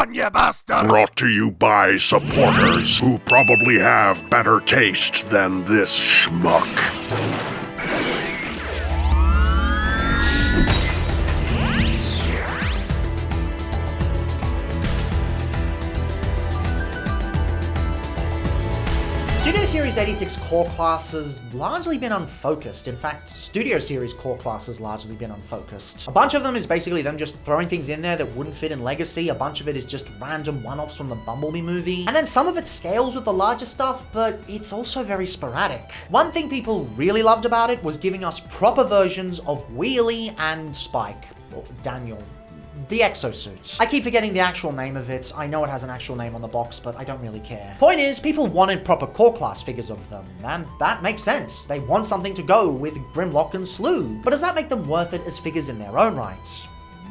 on, you bastard! Brought to you by supporters who probably have better taste than this schmuck. Studio Series 86 core class has largely been unfocused. In fact, Studio Series core class has largely been unfocused. A bunch of them is basically them just throwing things in there that wouldn't fit in Legacy. A bunch of it is just random one-offs from the Bumblebee movie. And then some of it scales with the larger stuff, but it's also very sporadic. One thing people really loved about it was giving us proper versions of Wheelie and Spike, or Daniel. The exosuit. I keep forgetting the actual name of it. I know it has an actual name on the box, but I don't really care. Point is, people wanted proper core class figures of them, and that makes sense. They want something to go with Grimlock and Slew. But does that make them worth it as figures in their own right?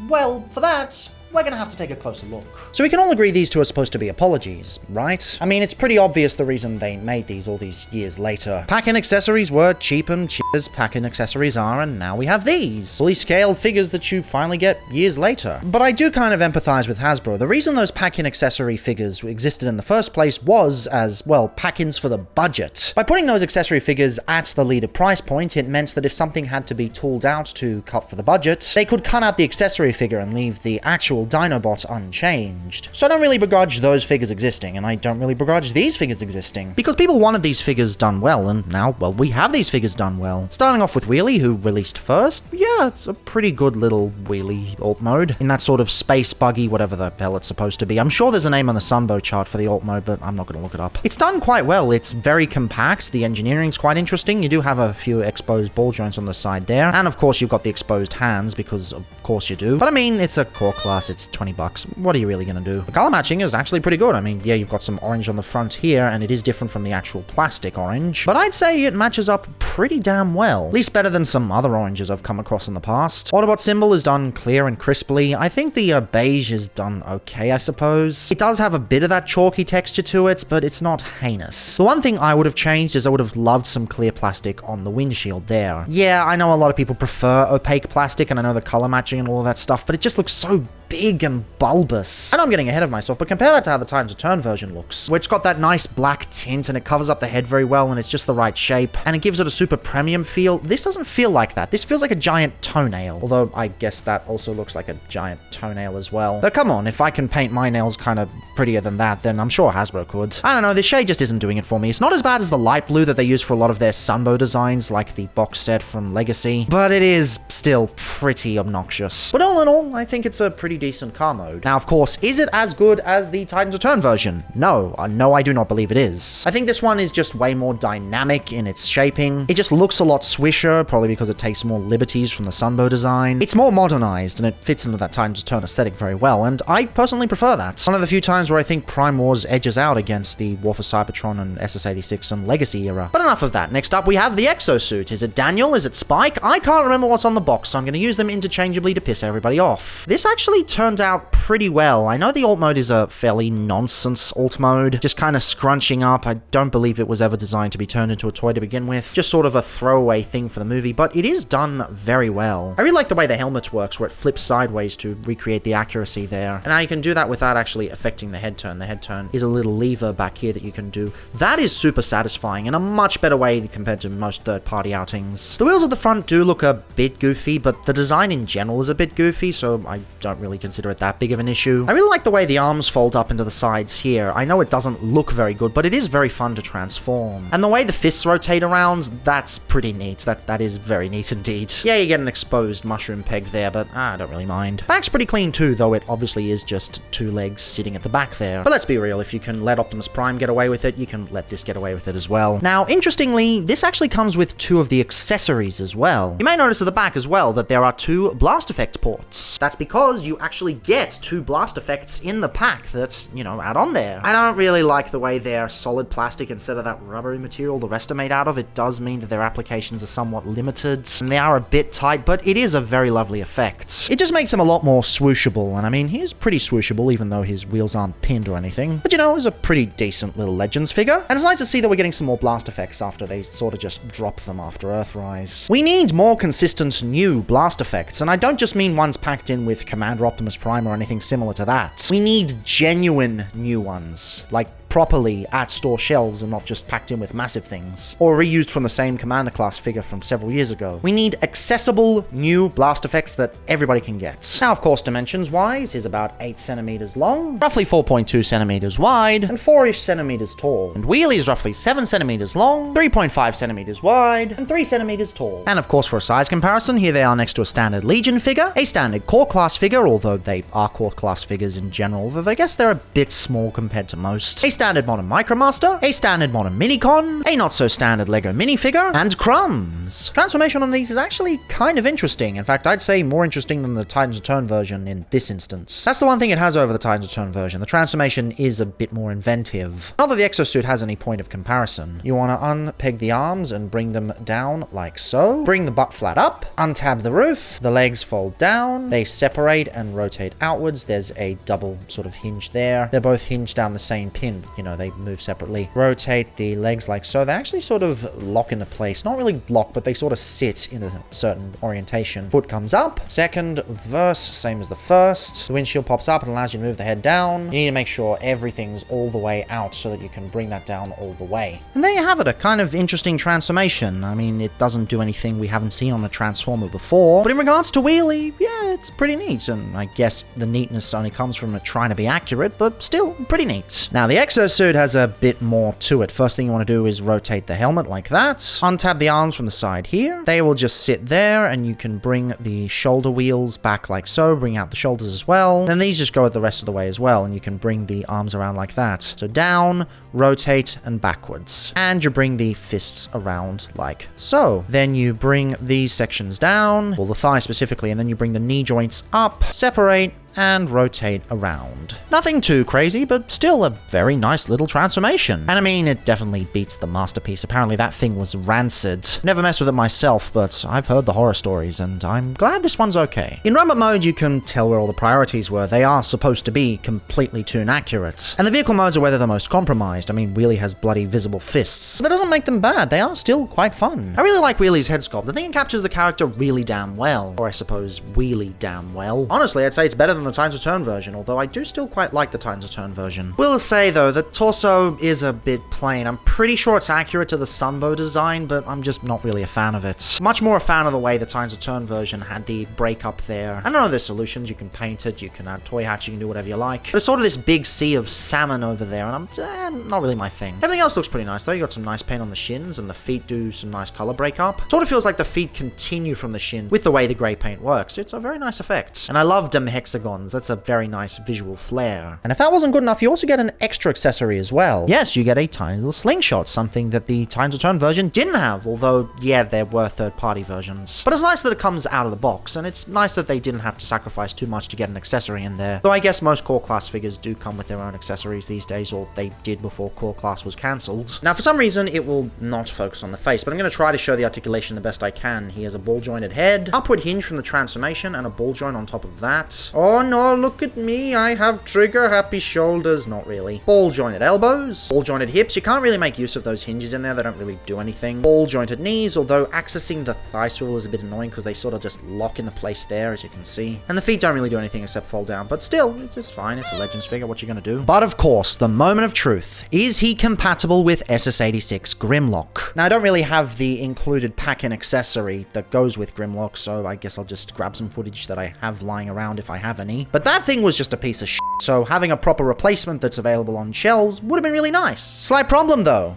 Well, for that, we're gonna have to take a closer look. So we can all agree these two are supposed to be apologies, right? I mean, it's pretty obvious the reason they made these all these years later. Pack-in accessories were cheap and cheap as pack-in accessories are, and now we have these. Fully scaled figures that you finally get years later. But I do kind of empathize with Hasbro. The reason those pack-in accessory figures existed in the first place was as, well, pack-ins for the budget. By putting those accessory figures at the leader price point, it meant that if something had to be tooled out to cut for the budget, they could cut out the accessory figure and leave the actual Dinobot unchanged. So I don't really begrudge those figures existing, and I don't really begrudge these figures existing. Because people wanted these figures done well, and now, well, we have these figures done well. Starting off with Wheelie, who released first. Yeah, it's a pretty good little Wheelie alt mode. In that sort of space buggy, whatever the hell it's supposed to be. I'm sure there's a name on the Sunbow chart for the alt mode, but I'm not going to look it up. It's done quite well. It's very compact. The engineering's quite interesting. You do have a few exposed ball joints on the side there. And of course, you've got the exposed hands, because of course you do. But I mean, it's a core class. It's 20 bucks. What are you really going to do? The color matching is actually pretty good. I mean, yeah, you've got some orange on the front here, and it is different from the actual plastic orange. But I'd say it matches up pretty damn well. At least better than some other oranges I've come across in the past. Autobot symbol is done clear and crisply. I think the beige is done okay, I suppose. It does have a bit of that chalky texture to it, but it's not heinous. The one thing I would have changed is I would have loved some clear plastic on the windshield there. Yeah, I know a lot of people prefer opaque plastic, and I know the color matching and all of that stuff, but it just looks so big and bulbous. I know I'm getting ahead of myself, but compare that to how the Titans Return version looks, where it's got that nice black tint and it covers up the head very well and it's just the right shape and it gives it a super premium feel. This doesn't feel like that. This feels like a giant toenail, although I guess that also looks like a giant toenail as well. Though come on, if I can paint my nails kind of prettier than that, then I'm sure Hasbro could. I don't know, the shade just isn't doing it for me. It's not as bad as the light blue that they use for a lot of their Sunbow designs, like the box set from Legacy, but it is still pretty obnoxious. But all in all, I think it's a pretty decent car mode. Now, of course, is it as good as the Titans Return version? No. No, I do not believe it is. I think this one is just way more dynamic in its shaping. It just looks a lot swisher, probably because it takes more liberties from the Sunbow design. It's more modernized, and it fits into that Titans Return aesthetic very well, and I personally prefer that. One of the few times where I think Prime Wars edges out against the War for Cybertron and SS86 and Legacy era. But enough of that. Next up, we have the exosuit. Is it Daniel? Is it Spike? I can't remember what's on the box, so I'm going to use them interchangeably to piss everybody off. This actually turned out pretty well. I know the alt mode is a fairly nonsense alt mode, just kind of scrunching up. I don't believe it was ever designed to be turned into a toy to begin with. Just sort of a throwaway thing for the movie, but it is done very well. I really like the way the helmet works, where it flips sideways to recreate the accuracy there. And now you can do that without actually affecting the head turn. The head turn is a little lever back here that you can do. That is super satisfying in a much better way compared to most third-party outings. The wheels at the front do look a bit goofy, but the design in general is a bit goofy, so I don't really consider it that big of an issue. I really like the way the arms fold up into the sides here. I know it doesn't look very good, but it is very fun to transform. And the way the fists rotate around, that's pretty neat. That is very neat indeed. Yeah, you get an exposed mushroom peg there, but I don't really mind. Back's pretty clean too, though it obviously is just two legs sitting at the back there. But let's be real, if you can let Optimus Prime get away with it, you can let this get away with it as well. Now, interestingly, this actually comes with two of the accessories as well. You may notice at the back as well that there are two blast effect ports. That's because you actually get two blast effects in the pack that, you know, add on there. I don't really like the way they're solid plastic instead of that rubbery material the rest are made out of. It does mean that their applications are somewhat limited, and they are a bit tight, but it is a very lovely effect. It just makes him a lot more swooshable, and I mean, he is pretty swooshable, even though his wheels aren't pinned or anything. But you know, he's a pretty decent little Legends figure, and it's nice to see that we're getting some more blast effects after they sort of just drop them after Earthrise. We need more consistent new blast effects, and I don't just mean ones packed in with Commander Optimus Optimus Prime or anything similar to that. We need genuine new ones, like properly at store shelves and not just packed in with massive things, or reused from the same Commander class figure from several years ago. We need accessible new blast effects that everybody can get. Now, of course, dimensions wise is about 8 centimeters long, roughly 4.2 centimeters wide, and 4-ish centimeters tall. And Wheelie is roughly 7 centimeters long, 3.5 centimeters wide, and 3 centimeters tall. And of course, for a size comparison, here they are next to a standard Legion figure, a standard core class figure, although they are core class figures in general, though I guess they're a bit small compared to most, a standard modern Micromaster, a standard modern Minicon, a not so standard Lego minifigure, and Crumbs. Transformation on these is actually kind of interesting. In fact, I'd say more interesting than the Titans Return version in this instance. That's the one thing it has over the Titans Return version. The transformation is a bit more inventive. Not that the exosuit has any point of comparison. You want to unpeg the arms and bring them down like so. Bring the butt flat up, untab the roof, the legs fold down, they separate and rotate outwards. There's a double sort of hinge there. They're both hinged down the same pin. You know, they move separately. Rotate the legs like so. They actually sort of lock into place. Not really lock, but they sort of sit in a certain orientation. Foot comes up. Second verse, same as the first. The windshield pops up and allows you to move the head down. You need to make sure everything's all the way out so that you can bring that down all the way. And there you have it, a kind of interesting transformation. I mean, it doesn't do anything we haven't seen on a Transformer before, but in regards to Wheelie, yeah, it's pretty neat. And I guess the neatness only comes from it trying to be accurate, but still pretty neat. Now, the exosuit has a bit more to it. First thing you want to do is rotate the helmet like that. Untab the arms from the side here. They will just sit there, and you can bring the shoulder wheels back like so, bring out the shoulders as well. Then these just go the rest of the way as well, and you can bring the arms around like that. So down, rotate, and backwards. And you bring the fists around like so. Then you bring these sections down, or the thigh specifically, and then you bring the knee joints up, separate, and rotate around. Nothing too crazy, but still a very nice little transformation. And I mean, it definitely beats the Masterpiece. Apparently that thing was rancid. Never messed with it myself, but I've heard the horror stories, and I'm glad this one's okay. In robot mode, you can tell where all the priorities were. They are supposed to be completely toon accurate. And the vehicle modes are where they're the most compromised. I mean, Wheelie has bloody visible fists. But that doesn't make them bad. They are still quite fun. I really like Wheelie's head sculpt. I think it captures the character really damn well. Or I suppose Wheelie damn well. Honestly, I'd say it's better than the Titans Return version, although I do still quite like the Titans Return version. Will say though, the torso is a bit plain. I'm pretty sure it's accurate to the Sunbow design, but I'm just not really a fan of it. Much more a fan of the way the Titans Return version had the break up there. I don't know, there's solutions. You can paint it, you can add toy hats, you can do whatever you like. But it's sort of this big sea of salmon over there, and I'm not really my thing. Everything else looks pretty nice though. You got some nice paint on the shins, and the feet do some nice color break up. Sort of feels like the feet continue from the shin with the way the grey paint works. It's a very nice effect. And I love them hexagons. That's a very nice visual flair. And if that wasn't good enough, you also get an extra accessory as well. Yes, you get a tiny little slingshot, something that the Titans Return version didn't have, although, yeah, there were third-party versions. But it's nice that it comes out of the box, and it's nice that they didn't have to sacrifice too much to get an accessory in there. Though I guess most core class figures do come with their own accessories these days, or they did before core class was cancelled. Now, for some reason, it will not focus on the face, but I'm going to try to show the articulation the best I can. He has a ball-jointed head, upward hinge from the transformation, and a ball joint on top of that. Oh no, look at me, I have trigger-happy shoulders. Not really. Ball-jointed elbows, ball-jointed hips. You can't really make use of those hinges in there. They don't really do anything. Ball-jointed knees, although accessing the thigh swivel is a bit annoying because they sort of just lock into place there, as you can see. And the feet don't really do anything except fall down, but still, it's just fine. It's a Legends figure. What you gonna do? But of course, the moment of truth. Is he compatible with SS86 Grimlock? Now, I don't really have the included pack-in accessory that goes with Grimlock, so I guess I'll just grab some footage that I have lying around if I have any. But that thing was just a piece of shit, so having a proper replacement that's available on shelves would have been really nice. Slight problem though.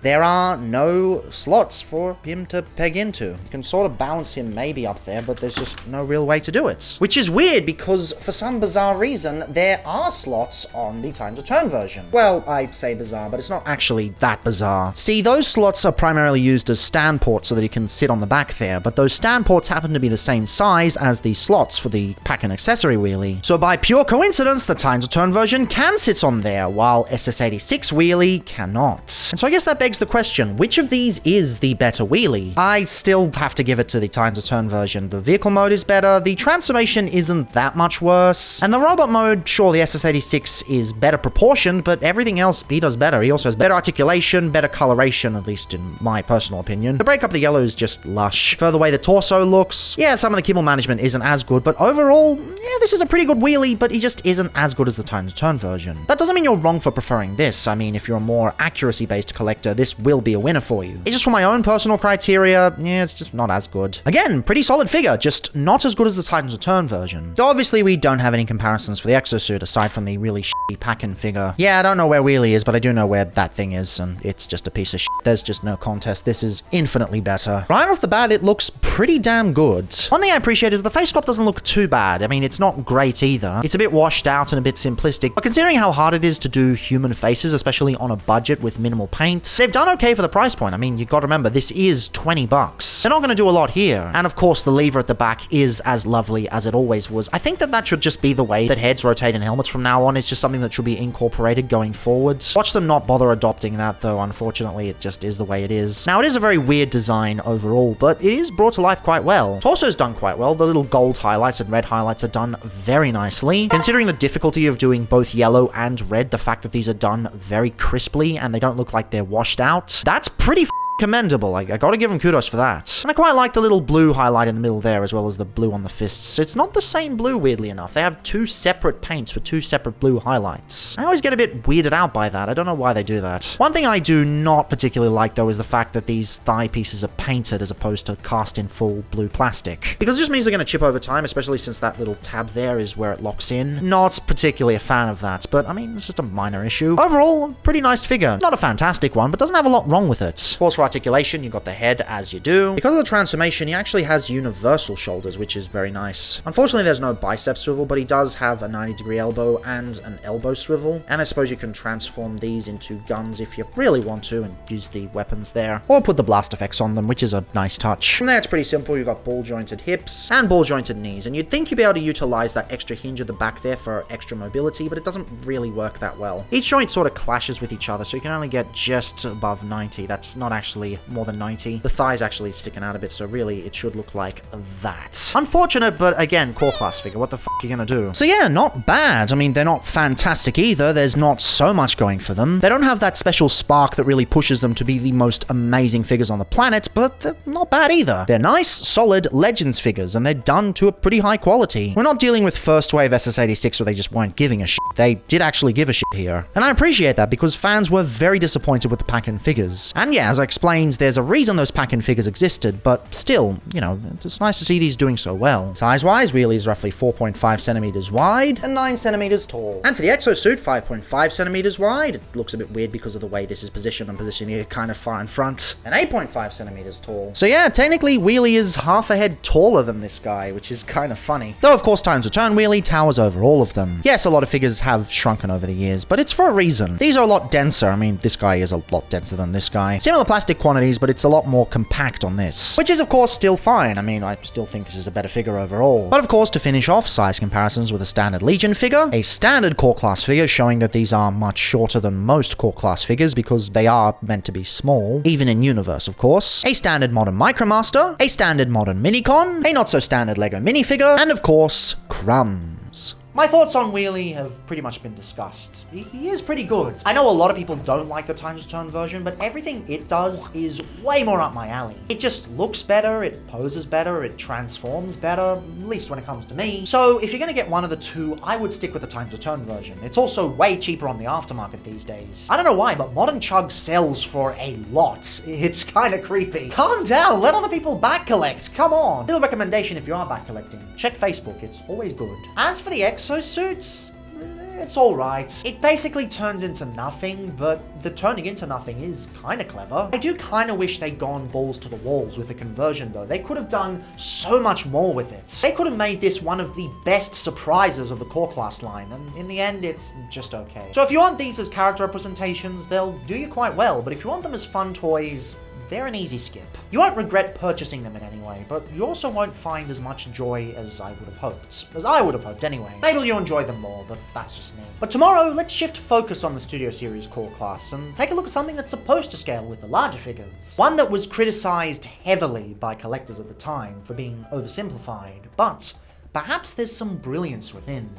There are no slots for him to peg into. You can sort of balance him maybe up there, but there's just no real way to do it. Which is weird because for some bizarre reason, there are slots on the Titans Return version. Well, I say bizarre, but it's not actually that bizarre. See, those slots are primarily used as stand ports so that you can sit on the back there, but those stand ports happen to be the same size as the slots for the pack and accessory wheelie. So by pure coincidence, the Titans Return version can sit on there, while SS86 wheelie cannot. And so I guess that begs begs the question, which of these is the better wheelie? I still have to give it to the time to turn version. The vehicle mode is better, the transformation isn't that much worse, and the robot mode, sure, the SS86 is better proportioned, but everything else he does better. He also has better articulation, better coloration, at least in my personal opinion. The break up the yellow is just lush. Further away the torso looks, yeah, some of the kibble management isn't as good, but overall, yeah, this is a pretty good wheelie, but he just isn't as good as the time to turn version. That doesn't mean you're wrong for preferring this. I mean, if you're a more accuracy-based collector, this will be a winner for you. It's just for my own personal criteria, yeah, it's just not as good. Again, pretty solid figure, just not as good as the Titans Return version. So obviously we don't have any comparisons for the exosuit aside from the really shitty pack-in figure. Yeah, I don't know where Wheelie is, but I do know where that thing is, and it's just a piece of shit. There's just no contest. This is infinitely better. Right off the bat, it looks pretty damn good. One thing I appreciate is the face swap doesn't look too bad. I mean, it's not great either. It's a bit washed out and a bit simplistic, but considering how hard it is to do human faces, especially on a budget with minimal paint, they've done okay for the price point. I mean, you gotta remember, this is 20 bucks. They're not gonna do a lot here. And of course, the lever at the back is as lovely as it always was. I think that should just be the way that heads rotate in helmets from now on. It's just something that should be incorporated going forwards. Watch them not bother adopting that, though. Unfortunately, it just is the way it is. Now, it is a very weird design overall, but it is brought to life quite well. Torso's done quite well. The little gold highlights and red highlights are done very nicely. Considering the difficulty of doing both yellow and red, the fact that these are done very crisply and they don't look like they're washed out, that's pretty commendable. I gotta give him kudos for that. And I quite like the little blue highlight in the middle there, as well as the blue on the fists. It's not the same blue, weirdly enough. They have two separate paints for two separate blue highlights. I always get a bit weirded out by that. I don't know why they do that. One thing I do not particularly like, though, is the fact that these thigh pieces are painted as opposed to cast in full blue plastic. Because it just means they're gonna chip over time, especially since that little tab there is where it locks in. Not particularly a fan of that, but I mean, it's just a minor issue. Overall, pretty nice figure. Not a fantastic one, but doesn't have a lot wrong with it. Of course, for articulation, you got the head as you do. Because of the transformation, he actually has universal shoulders, which is very nice. Unfortunately, there's no bicep swivel, but he does have a 90-degree elbow and an elbow swivel. And I suppose you can transform these into guns if you really want to and use the weapons there. Or put the blast effects on them, which is a nice touch. From there, it's pretty simple. You've got ball-jointed hips and ball-jointed knees. And you'd think you'd be able to utilize that extra hinge at the back there for extra mobility, but it doesn't really work that well. Each joint sort of clashes with each other, so you can only get just above 90. That's not actually more than 90. The thigh's actually sticking out a bit, so really it should look like that. Unfortunate, but again, core class figure. What the f*** are you gonna do? So yeah, not bad. I mean, they're not fantastic either. There's not so much going for them. They don't have that special spark that really pushes them to be the most amazing figures on the planet, but they're not bad either. They're nice, solid Legends figures, and they're done to a pretty high quality. We're not dealing with first wave SS86 where they just weren't giving a shit. They did actually give a shit here. And I appreciate that because fans were very disappointed with the pack-in figures. And yeah, as I explained, there's a reason those pack-in figures existed, but still, you know, it's nice to see these doing so well. Size-wise, Wheelie is roughly 4.5 centimeters wide and 9 centimeters tall. And for the exosuit, 5.5 centimeters wide. It looks a bit weird because of the way this is positioned. I'm positioning it kind of far in front. And 8.5 centimeters tall. So yeah, technically, Wheelie is half a head taller than this guy, which is kind of funny. Though, of course, Times Return Wheelie towers over all of them. Yes, a lot of figures have shrunken over the years, but it's for a reason. These are a lot denser. I mean, this guy is a lot denser than this guy. Similar plastic quantities, but it's a lot more compact on this. Which is, of course, still fine. I mean, I still think this is a better figure overall. But of course, to finish off, size comparisons with a standard Legion figure, a standard core class figure showing that these are much shorter than most core class figures because they are meant to be small, even in universe, of course. A standard modern Micromaster, a standard modern Minicon, a not so standard Lego minifigure, and of course, Crumbs. My thoughts on Wheelie have pretty much been discussed. He is pretty good. I know a lot of people don't like the Times Return version, but everything it does is way more up my alley. It just looks better, it poses better, it transforms better, at least when it comes to me. So if you're gonna get one of the two, I would stick with the Times Return version. It's also way cheaper on the aftermarket these days. I don't know why, but Modern Chug sells for a lot. It's kind of creepy. Calm down, let other people back collect, come on. Little recommendation if you are back collecting, check Facebook, it's always good. As for the exosuits, it's alright. It basically turns into nothing, but the turning into nothing is kind of clever. I do kind of wish they'd gone balls to the walls with the conversion though. They could have done so much more with it. They could have made this one of the best surprises of the core class line, and in the end, it's just okay. So if you want these as character representations, they'll do you quite well, but if you want them as fun toys, they're an easy skip. You won't regret purchasing them in any way, but you also won't find as much joy as I would have hoped. As I would have hoped anyway. Maybe you'll enjoy them more, but that's just me. But tomorrow, let's shift focus on the Studio Series core class and take a look at something that's supposed to scale with the larger figures. One that was criticized heavily by collectors at the time for being oversimplified, but perhaps there's some brilliance within.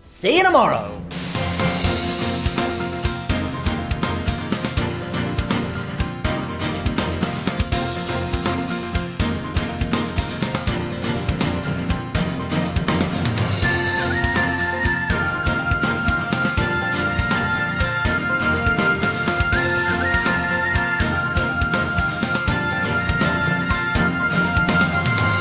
See you tomorrow!